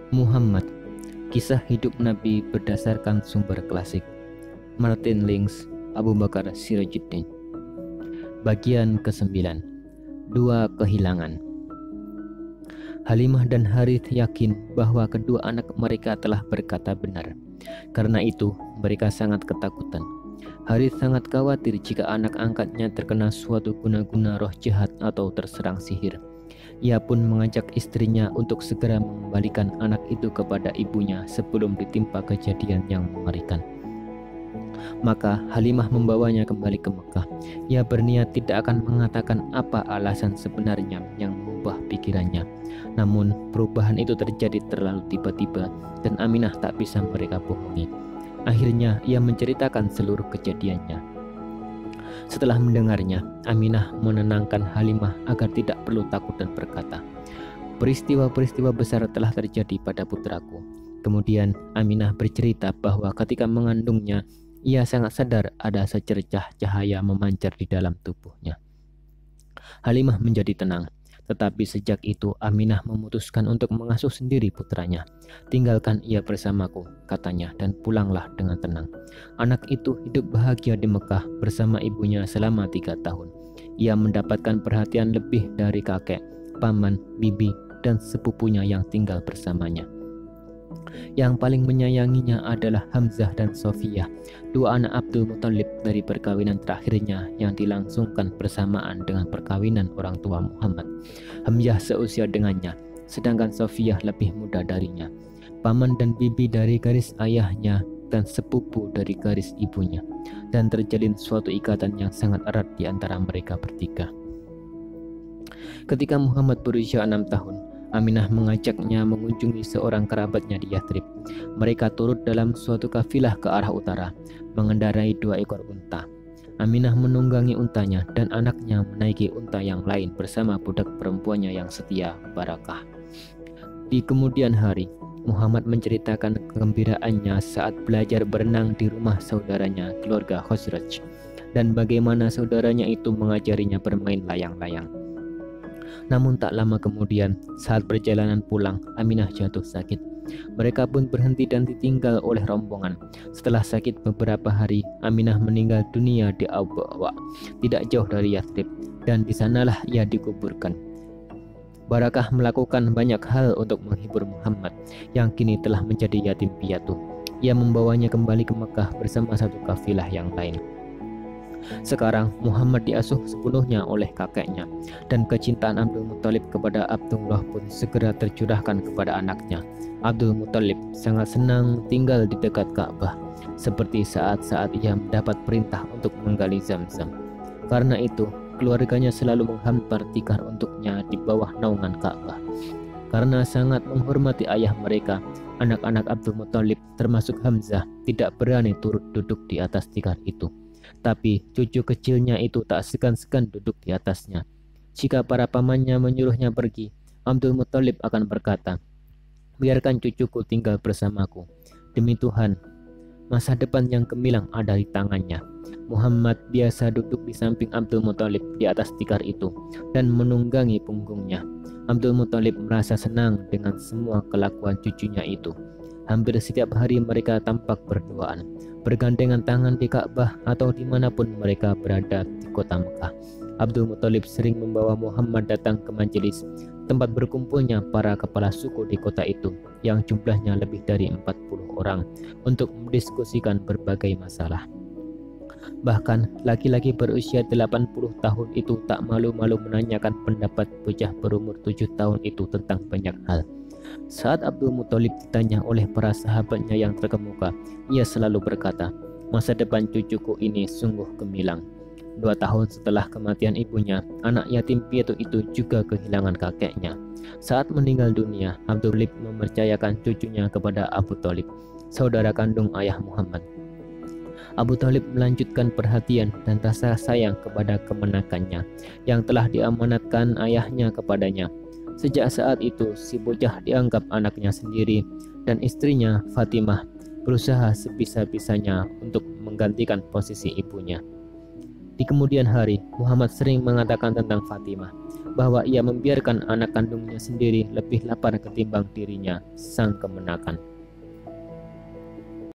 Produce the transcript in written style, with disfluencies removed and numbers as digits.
Muhammad, kisah hidup Nabi berdasarkan sumber klasik. Martin Lings, Abu Bakar Sirajuddin. Bagian ke-9. Dua kehilangan. Halimah dan Harith yakin bahwa kedua anak mereka telah berkata benar. Karena itu, mereka sangat ketakutan. Harith sangat khawatir jika anak angkatnya terkena suatu guna-guna roh jahat atau terserang sihir. Ia pun mengajak istrinya untuk segera mengembalikan anak itu kepada ibunya sebelum ditimpa kejadian yang mengerikan. Maka Halimah membawanya kembali ke Mekah. Ia berniat tidak akan mengatakan apa alasan sebenarnya yang mengubah pikirannya. Namun perubahan itu terjadi terlalu tiba-tiba dan Aminah tak bisa mereka bohongi. Akhirnya ia menceritakan seluruh kejadiannya. Setelah mendengarnya, Aminah menenangkan Halimah agar tidak perlu takut dan berkata, "Peristiwa-peristiwa besar telah terjadi pada putraku." Kemudian Aminah bercerita bahwa ketika mengandungnya, ia sangat sadar ada secercah cahaya memancar di dalam tubuhnya. Halimah menjadi tenang, tetapi sejak itu Aminah memutuskan untuk mengasuh sendiri putranya. "Tinggalkan ia bersamaku," katanya, "dan pulanglah dengan tenang." Anak itu hidup bahagia di Mekah bersama ibunya selama 3 tahun. Ia mendapatkan perhatian lebih dari kakek, paman, bibi, dan sepupunya yang tinggal bersamanya. Yang paling menyayanginya adalah Hamzah dan Sofiyah, dua anak Abdul Muthalib dari perkawinan terakhirnya yang dilangsungkan bersamaan dengan perkawinan orang tua Muhammad. Hamzah seusia dengannya, sedangkan Sofiyah lebih muda darinya. Paman dan bibi dari garis ayahnya dan sepupu dari garis ibunya, dan terjalin suatu ikatan yang sangat erat di antara mereka bertiga. Ketika Muhammad berusia 6 tahun, Aminah mengajaknya mengunjungi seorang kerabatnya di Yathrib. Mereka turut dalam suatu kafilah ke arah utara, mengendarai 2 ekor unta. Aminah menunggangi untanya dan anaknya menaiki unta yang lain bersama budak perempuannya yang setia, Barakah. Di kemudian hari, Muhammad menceritakan kegembiraannya saat belajar berenang di rumah saudaranya, keluarga Khosraj, dan bagaimana saudaranya itu mengajarinya bermain layang-layang. Namun tak lama kemudian, saat perjalanan pulang, Aminah jatuh sakit. Mereka pun berhenti dan ditinggal oleh rombongan. Setelah sakit beberapa hari, Aminah meninggal dunia di Abwa, tidak jauh dari Yathrib, dan di sanalah ia dikuburkan. Barakah melakukan banyak hal untuk menghibur Muhammad, yang kini telah menjadi yatim piatu. Ia membawanya kembali ke Mekah bersama satu kafilah yang lain. Sekarang Muhammad diasuh sepenuhnya oleh kakeknya, dan kecintaan Abdul Muthalib kepada Abdullah pun segera tercurahkan kepada anaknya. Abdul Muthalib sangat senang tinggal di dekat Ka'bah, seperti saat-saat ia mendapat perintah untuk menggali Zamzam. Karena itu, keluarganya selalu menghampar tikar untuknya di bawah naungan Ka'bah. Karena sangat menghormati ayah mereka, anak-anak Abdul Muthalib termasuk Hamzah tidak berani turut duduk di atas tikar itu. Tapi cucu kecilnya itu tak segan-segan duduk di atasnya. Jika para pamannya menyuruhnya pergi, Abdul Muthalib akan berkata, "Biarkan cucuku tinggal bersamaku. Demi Tuhan, masa depan yang gemilang ada di tangannya." Muhammad biasa duduk di samping Abdul Muthalib di atas tikar itu dan menunggangi punggungnya. Abdul Muthalib merasa senang dengan semua kelakuan cucunya itu. Hampir setiap hari mereka tampak berduaan, bergandengan tangan di Ka'bah atau dimanapun mereka berada di kota Mekah. Abdul Muthalib sering membawa Muhammad datang ke majelis, tempat berkumpulnya para kepala suku di kota itu, yang jumlahnya lebih dari 40 orang, untuk mendiskusikan berbagai masalah. Bahkan laki-laki berusia 80 tahun itu tak malu-malu menanyakan pendapat bocah berumur 7 tahun itu tentang banyak hal. Saat Abdul Muthalib ditanya oleh para sahabatnya yang terkemuka, ia selalu berkata, "Masa depan cucuku ini sungguh gemilang." 2 tahun setelah kematian ibunya, anak yatim piatu itu juga kehilangan kakeknya. Saat meninggal dunia, Abdul Muthalib mempercayakan cucunya kepada Abu Thalib, saudara kandung ayah Muhammad. Abu Thalib melanjutkan perhatian dan rasa sayang kepada kemenakannya yang telah diamanatkan ayahnya kepadanya. Sejak saat itu, si bocah dianggap anaknya sendiri, dan istrinya, Fatimah, berusaha sebisa-bisanya untuk menggantikan posisi ibunya. Di kemudian hari, Muhammad sering mengatakan tentang Fatimah bahwa ia membiarkan anak kandungnya sendiri lebih lapar ketimbang dirinya, sang kemenakan.